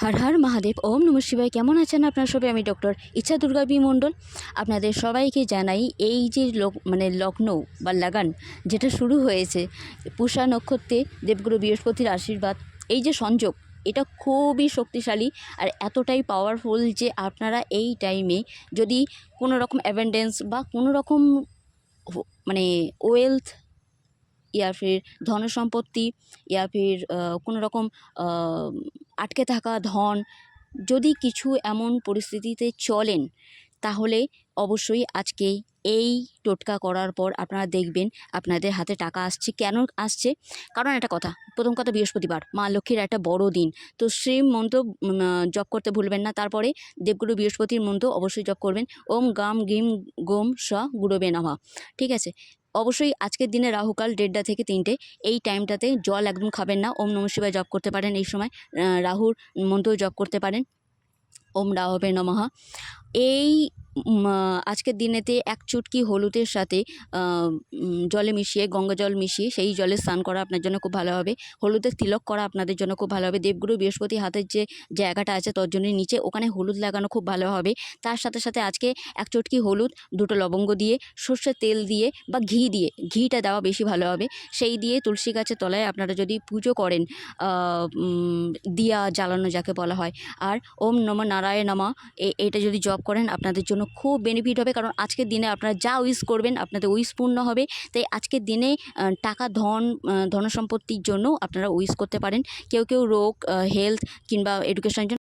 হর হর মহাদেব। ওম নমঃ শিবায়। কেমন আছেন আপনারা সবাই? আমি ডক্টর ইচ্ছা দুর্গা বি মণ্ডল আপনাদের সবাইকে জানাই, এই যে লগ্ন বা লাগান যেটা শুরু হয়েছে পুষা নক্ষত্রে দেবগুরু বৃহস্পতির আশীর্বাদ, এই যে সংযোগ, এটা খুবই শক্তিশালী আর এতটাই পাওয়ারফুল যে আপনারা এই টাইমে যদি কোনো রকম অ্যাবেন্ডেন্স বা কোনো রকম মানে ওয়েলথ या फिर ধন সম্পত্তি या फिर কোনো রকম আটকে থাকা ধন, যদি কিছু এমন পরিস্থিতিতে চলেন, তাহলে অবশ্যই আজকে এই টোটকা করার পর আপনারা দেখবেন আপনাদের হাতে টাকা আসছে। কেন আসছে? কারণ একটা কথা, প্রথম কথা, বৃহস্পতিবার মা লক্ষ্মীর একটা বড় দিন, তো সেই মন্ত্র জপ করতে ভুলবেন না। তারপরে দেবগুরু বৃহস্পতির মন্ত্র অবশ্যই জপ করবেন, ওম গাম গিম গোম স গুরবে নমঃ। ঠিক আছে? অবশ্যই আজকের দিনে রাহুকাল 1:30 থেকে 3টে, এই টাইমটাতে জল একদম খাবেন না। ওম নমঃ শিবায় জপ করতে পারেন এই সময়, রাহুর মন্ত্র জপ করতে পারেন, ওম রাহবে নমঃ। এই আজকের দিনেতে এক চুটকি হলুদের সাথে জলে মিশিয়ে, গঙ্গা জল মিশিয়ে সেই জলে স্নান করা আপনার জন্য খুব ভালো হবে। হলুদের তিলক করা আপনাদের জন্য খুব ভালো হবে। দেবগুরু বৃহস্পতি হাতের যে জায়গাটা আছে তর্জনীর নিচে, ওখানে হলুদ লাগানো খুব ভালো হবে। তার সাথে সাথে আজকে এক চটকি হলুদ, 2টো লবঙ্গ দিয়ে, সর্ষের তেল দিয়ে বা ঘি দিয়ে, ঘিটা দেওয়া বেশি ভালো হবে, সেই দিয়ে তুলসী গাছের তলায় আপনারা যদি পুজো করেন, দিয়া জ্বালানো যাকে বলা হয়, আর ওম নমঃ নারায়ণ নমঃ এটা যদি জপ করেন আপনাদের জন্য খুব বেনিফিট হবে। কারণ আজকের দিনে আপনারা যা উইশ করবেন আপনাদের উইশ পূর্ণ হবে। তাই আজকের দিনে টাকা, ধন সম্পত্তির জন্য আপনারা উইশ করতে পারেন। কেউ কেউ রোগ, হেলথ কিংবা এডুকেশনের জন্য